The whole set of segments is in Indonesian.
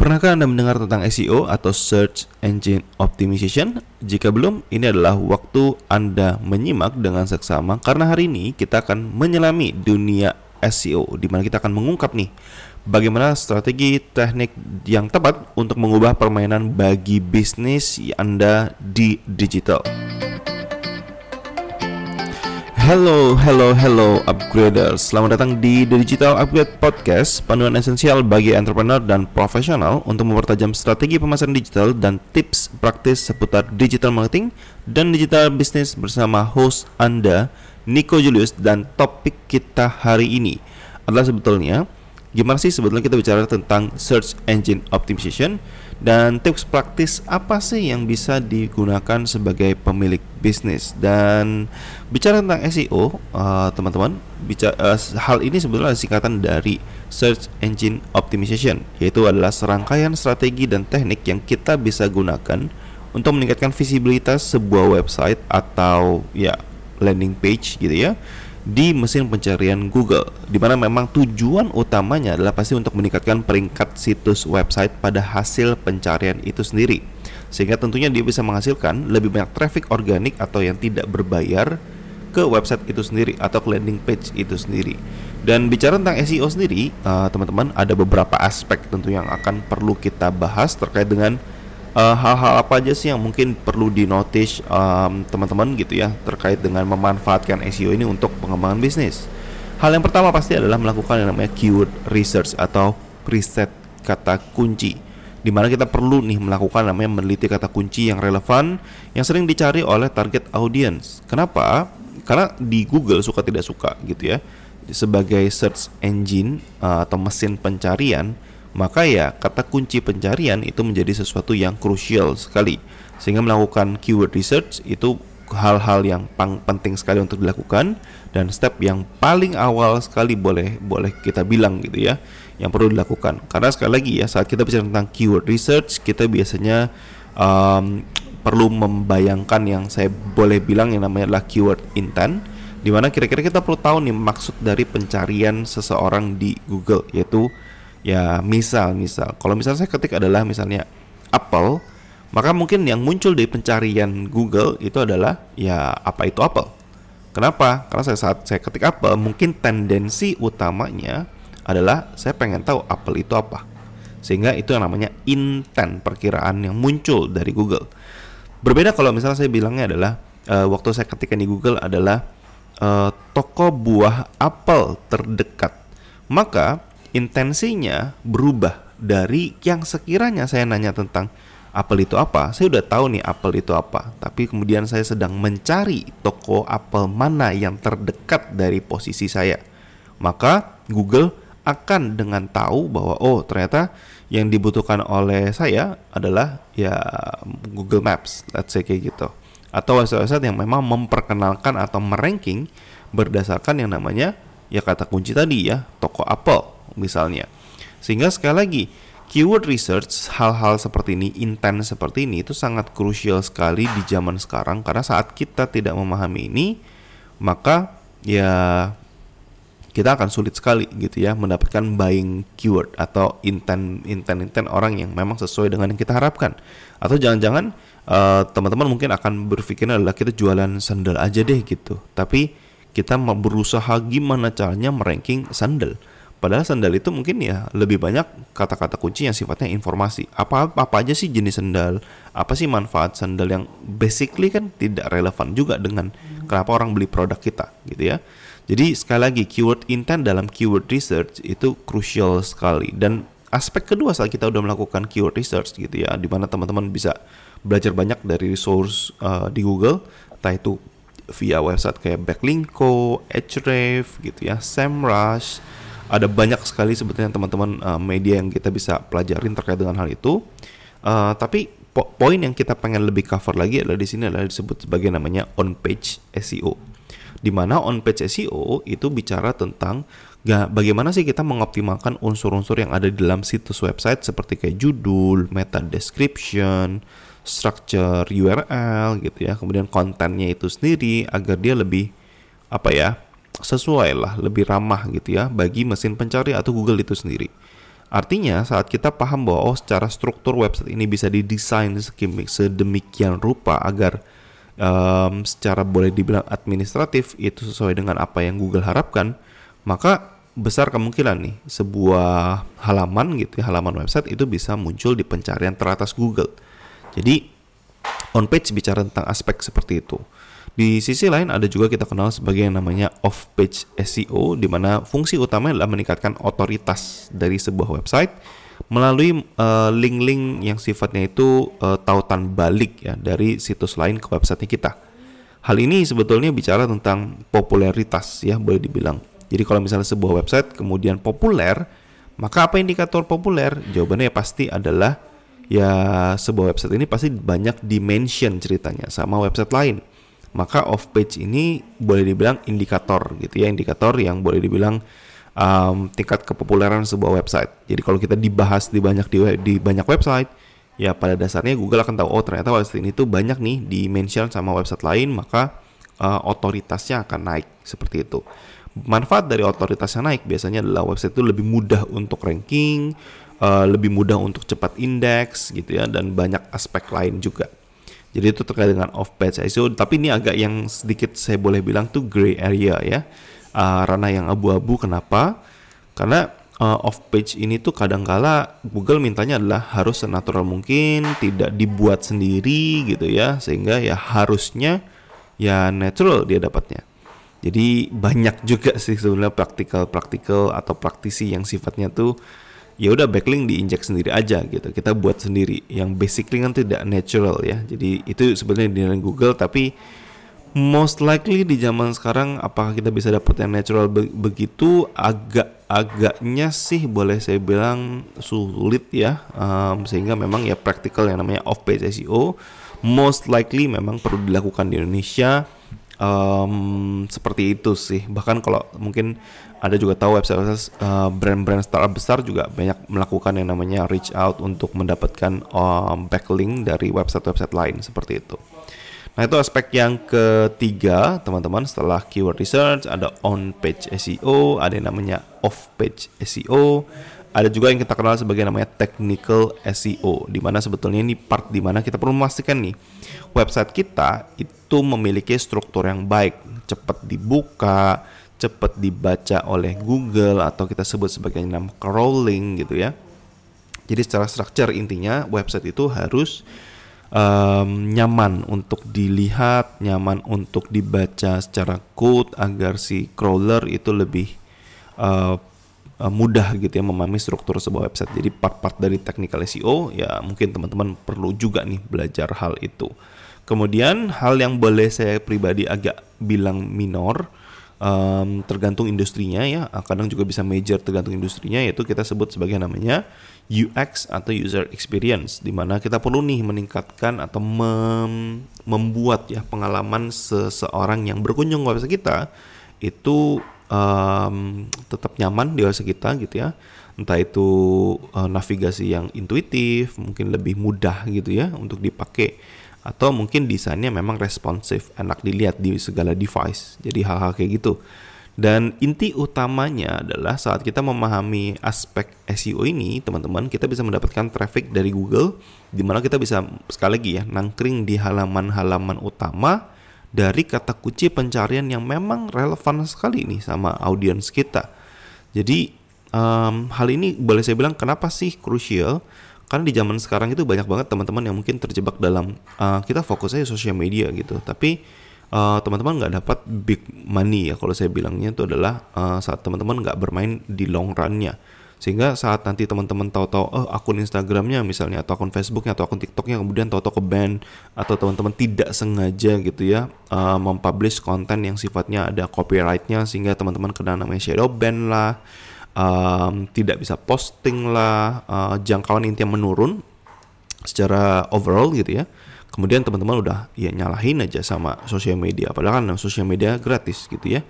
Pernahkah Anda mendengar tentang SEO atau Search Engine Optimization? Jika belum, ini adalah waktu Anda menyimak dengan seksama karena hari ini kita akan menyelami dunia SEO di mana kita akan mengungkap nih bagaimana strategi teknik yang tepat untuk mengubah permainan bagi bisnis Anda di digital. Hello upgraders. Selamat datang di The Digital Upgrade Podcast, panduan esensial bagi entrepreneur dan profesional untuk mempertajam strategi pemasaran digital dan tips praktis seputar digital marketing dan digital business bersama host Anda, Nico Julius. Dan topik kita hari ini adalah sebetulnya gimana sih sebetulnya kita bicara tentang Search Engine Optimization dan tips praktis apa sih yang bisa digunakan sebagai pemilik bisnis. Dan bicara tentang SEO, teman-teman, hal ini sebetulnya singkatan dari Search Engine Optimization, yaitu adalah serangkaian strategi dan teknik yang kita bisa gunakan untuk meningkatkan visibilitas sebuah website atau landing page gitu ya di mesin pencarian Google, di mana memang tujuan utamanya adalah pasti untuk meningkatkan peringkat situs website pada hasil pencarian itu sendiri, sehingga tentunya dia bisa menghasilkan lebih banyak traffic organik atau yang tidak berbayar ke website itu sendiri atau ke landing page itu sendiri. Dan bicara tentang SEO sendiri, teman-teman, ada beberapa aspek tentu yang akan perlu kita bahas terkait dengan hal-hal apa aja sih yang mungkin perlu dinotice teman-teman gitu ya terkait dengan memanfaatkan SEO ini untuk pengembangan bisnis. Hal yang pertama pasti adalah melakukan yang namanya keyword research atau riset kata kunci, di mana kita perlu nih melakukan namanya meneliti kata kunci yang relevan yang sering dicari oleh target audience. Kenapa? Karena di Google suka tidak suka gitu ya, sebagai search engine atau mesin pencarian, maka ya kata kunci pencarian itu menjadi sesuatu yang krusial sekali, sehingga melakukan keyword research itu hal-hal yang penting sekali untuk dilakukan, dan step yang paling awal sekali boleh kita bilang gitu ya yang perlu dilakukan. Karena sekali lagi ya, saat kita bicara tentang keyword research, kita biasanya perlu membayangkan yang saya boleh bilang yang namanya adalah keyword intent, di mana kira-kira kita perlu tahu nih maksud dari pencarian seseorang di Google, yaitu ya misal kalau misalnya saya ketik adalah misalnya apel, maka mungkin yang muncul di pencarian Google itu adalah ya apa itu apel. Kenapa? Karena saat saya ketik apel, mungkin tendensi utamanya adalah saya pengen tahu apel itu apa, sehingga itu yang namanya intent, perkiraan yang muncul dari Google. Berbeda kalau misalnya saya bilangnya adalah waktu saya ketikkan di Google adalah toko buah apel terdekat, maka intensinya berubah dari yang sekiranya saya nanya tentang apel itu apa, saya udah tahu nih apel itu apa, tapi kemudian saya sedang mencari toko apel mana yang terdekat dari posisi saya, maka Google akan dengan tahu bahwa oh ternyata yang dibutuhkan oleh saya adalah ya Google Maps, let's say kayak gitu, atau website yang memang memperkenalkan atau meranking berdasarkan yang namanya ya kata kunci tadi ya, toko apel misalnya. Sehingga sekali lagi keyword research, hal-hal seperti ini, intent seperti ini itu sangat krusial sekali di zaman sekarang, karena saat kita tidak memahami ini, maka ya kita akan sulit sekali gitu ya mendapatkan buying keyword atau intent orang yang memang sesuai dengan yang kita harapkan. Atau jangan-jangan teman-teman mungkin akan berpikirnya adalah kita jualan sandal aja deh gitu, tapi kita berusaha gimana caranya meranking sandal. Padahal sandal itu mungkin ya lebih banyak kata-kata kunci yang sifatnya informasi. Apa aja sih jenis sandal, apa sih manfaat sandal, yang basically kan tidak relevan juga dengan kenapa orang beli produk kita gitu ya. Jadi sekali lagi keyword intent dalam keyword research itu krusial sekali. Dan aspek kedua saat kita udah melakukan keyword research gitu ya, di mana teman-teman bisa belajar banyak dari source di Google, entah itu via website kayak Backlinko, Ahrefs gitu ya, SEMrush. Ada banyak sekali sebetulnya teman-teman media yang kita bisa pelajarin terkait dengan hal itu. Tapi poin yang kita pengen lebih cover lagi adalah di sini adalah disebut sebagai namanya on-page SEO. Di mana on-page SEO itu bicara tentang bagaimana sih kita mengoptimalkan unsur-unsur yang ada di dalam situs website seperti kayak judul, meta description, structure URL gitu ya, kemudian kontennya itu sendiri agar dia lebih sesuai lah, lebih ramah gitu ya bagi mesin pencari atau Google itu sendiri. Artinya saat kita paham bahwa secara struktur website ini bisa didesain sedemikian rupa agar secara boleh dibilang administratif itu sesuai dengan apa yang Google harapkan, maka besar kemungkinan nih sebuah halaman gitu ya, halaman website itu bisa muncul di pencarian teratas Google. Jadi on page bicara tentang aspek seperti itu. Di sisi lain ada juga kita kenal sebagai yang namanya off page SEO, di mana fungsi utamanya adalah meningkatkan otoritas dari sebuah website melalui link-link yang sifatnya itu tautan balik ya dari situs lain ke website kita. Hal ini sebetulnya bicara tentang popularitas ya, boleh dibilang. Jadi kalau misalnya sebuah website kemudian populer, maka apa indikator populer? Jawabannya pasti adalah ya sebuah website ini pasti banyak dimension ceritanya sama website lain. Maka off page ini boleh dibilang indikator gitu ya, indikator yang boleh dibilang tingkat kepopuleran sebuah website. Jadi kalau kita dibahas di banyak website, ya pada dasarnya Google akan tahu oh ternyata website ini tuh banyak nih di mention sama website lain, maka otoritasnya akan naik seperti itu. Manfaat dari otoritasnya naik biasanya adalah website itu lebih mudah untuk ranking, lebih mudah untuk cepat indeks gitu ya, dan banyak aspek lain juga. Jadi itu terkait dengan off page SEO, tapi ini agak yang sedikit saya boleh bilang tuh gray area ya, ranah yang abu-abu. Kenapa? Karena off page ini tuh kadangkala Google mintanya adalah harus senatural mungkin, tidak dibuat sendiri gitu ya, sehingga ya harusnya ya natural dia dapatnya. Jadi banyak juga sih sebenarnya praktikal atau praktisi yang sifatnya tuh ya udah backlink diinjek sendiri aja gitu, kita buat sendiri yang basically kan tidak natural ya. Jadi itu sebenarnya dinilai Google, tapi most likely di zaman sekarang apakah kita bisa dapat yang natural begitu, agaknya sih boleh saya bilang sulit ya. Sehingga memang ya praktikal yang namanya off page SEO most likely memang perlu dilakukan di Indonesia. Seperti itu sih. Bahkan kalau mungkin ada juga tahu website brand-brand startup besar juga banyak melakukan yang namanya reach out untuk mendapatkan backlink dari website-website lain seperti itu. Nah itu aspek yang ketiga teman-teman. Setelah keyword research ada on page SEO, ada yang namanya off page SEO, ada juga yang kita kenal sebagai namanya technical SEO, di mana sebetulnya ini part di mana kita perlu memastikan nih website kita itu memiliki struktur yang baik, cepat dibuka, cepat dibaca oleh Google atau kita sebut sebagai nama crawling gitu ya. Jadi secara structure intinya website itu harus nyaman untuk dilihat, nyaman untuk dibaca secara code agar si crawler itu lebih mudah gitu ya memahami struktur sebuah website. Jadi part-part dari technical SEO ya mungkin teman-teman perlu juga nih belajar hal itu. Kemudian hal yang boleh saya pribadi agak bilang minor, tergantung industrinya ya, kadang juga bisa major tergantung industrinya, yaitu kita sebut sebagai namanya UX atau user experience, di mana kita perlu nih meningkatkan atau membuat ya pengalaman seseorang yang berkunjung ke website kita itu tetap nyaman di website kita gitu ya. Entah itu navigasi yang intuitif, mungkin lebih mudah gitu ya untuk dipakai, atau mungkin desainnya memang responsif, enak dilihat di segala device. Jadi hal-hal kayak gitu. Dan inti utamanya adalah saat kita memahami aspek SEO ini, teman-teman, kita bisa mendapatkan traffic dari Google, di mana kita bisa sekali lagi ya nangkring di halaman-halaman utama dari kata kunci pencarian yang memang relevan sekali nih sama audiens kita. Jadi hal ini boleh saya bilang kenapa sih crucial? Karena di zaman sekarang itu banyak banget teman-teman yang mungkin terjebak dalam kita fokus aja sosial media gitu, tapi teman-teman nggak dapat big money ya. Kalau saya bilangnya itu adalah saat teman-teman nggak bermain di long run-nya, sehingga saat nanti teman-teman tahu-tahu akun Instagramnya misalnya atau akun Facebooknya atau akun TikToknya kemudian tahu-tahu ke ban, atau teman-teman tidak sengaja gitu ya mempublish konten yang sifatnya ada copyright-nya sehingga teman-teman kena namanya shadow ban lah, tidak bisa posting lah, jangkauan intinya menurun secara overall gitu ya. Kemudian teman-teman udah ya nyalahin aja sama sosial media, padahal kan sosial media gratis gitu ya.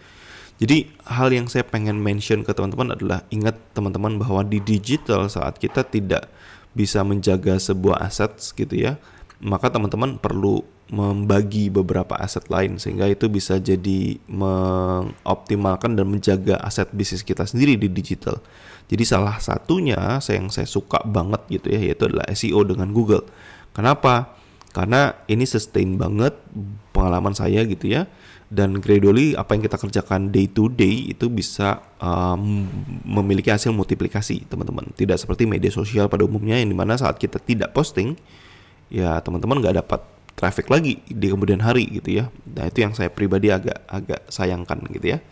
Jadi hal yang saya pengen mention ke teman-teman adalah ingat teman-teman bahwa di digital saat kita tidak bisa menjaga sebuah assets gitu ya, maka teman-teman perlu membagi beberapa aset lain, sehingga itu bisa jadi mengoptimalkan dan menjaga aset bisnis kita sendiri di digital. Jadi salah satunya yang saya suka banget gitu ya, yaitu adalah SEO dengan Google. Kenapa? Karena ini sustain banget pengalaman saya gitu ya. Dan gradually apa yang kita kerjakan day to day itu bisa memiliki hasil multiplikasi, teman-teman. Tidak seperti media sosial pada umumnya yang dimana saat kita tidak posting, ya teman-teman nggak dapat traffic lagi di kemudian hari gitu ya. Nah itu yang saya pribadi agak sayangkan gitu ya.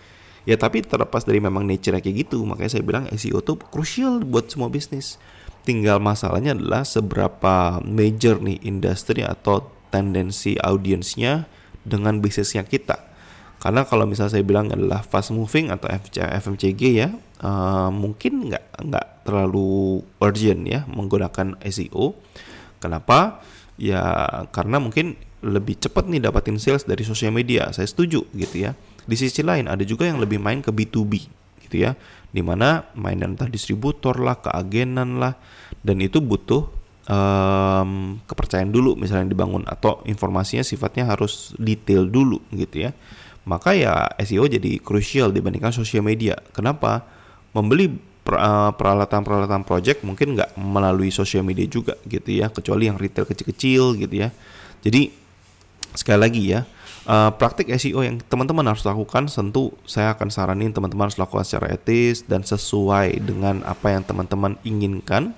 Ya tapi terlepas dari memang nature kayak gitu, makanya saya bilang SEO tuh crucial buat semua bisnis. Tinggal masalahnya adalah seberapa major nih industri atau tendensi audiensnya dengan bisnisnya kita. Karena kalau misalnya saya bilang adalah fast moving atau FMCG ya, mungkin nggak terlalu urgent ya menggunakan SEO. Kenapa? Ya karena mungkin lebih cepat nih dapatin sales dari sosial media. Saya setuju gitu ya. Di sisi lain ada juga yang lebih main ke B2B gitu ya, dimana mainan entah distributor lah, keagenan lah, dan itu butuh kepercayaan dulu misalnya dibangun, atau informasinya sifatnya harus detail dulu gitu ya. Maka ya SEO jadi crucial dibandingkan sosial media. Kenapa? Membeli peralatan project mungkin nggak melalui sosial media juga gitu ya, kecuali yang retail kecil-kecil gitu ya. Jadi sekali lagi ya, praktik SEO yang teman-teman harus lakukan, tentu saya akan saranin teman-teman harus lakukan secara etis dan sesuai dengan apa yang teman-teman inginkan,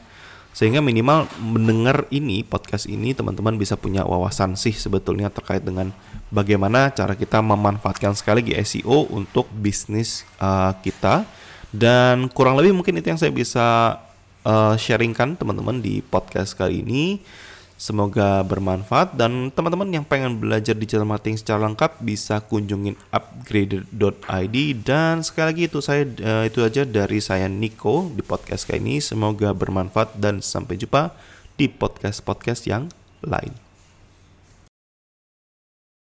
sehingga minimal mendengar ini, podcast ini, teman-teman bisa punya wawasan sih sebetulnya terkait dengan bagaimana cara kita memanfaatkan sekali lagi SEO untuk bisnis kita. Dan kurang lebih mungkin itu yang saya bisa sharingkan teman-teman di podcast kali ini. Semoga bermanfaat, dan teman-teman yang pengen belajar digital marketing secara lengkap bisa kunjungin upgraded.id. Dan sekali lagi itu aja dari saya Nico di podcast kali ini. Semoga bermanfaat dan sampai jumpa di podcast yang lain.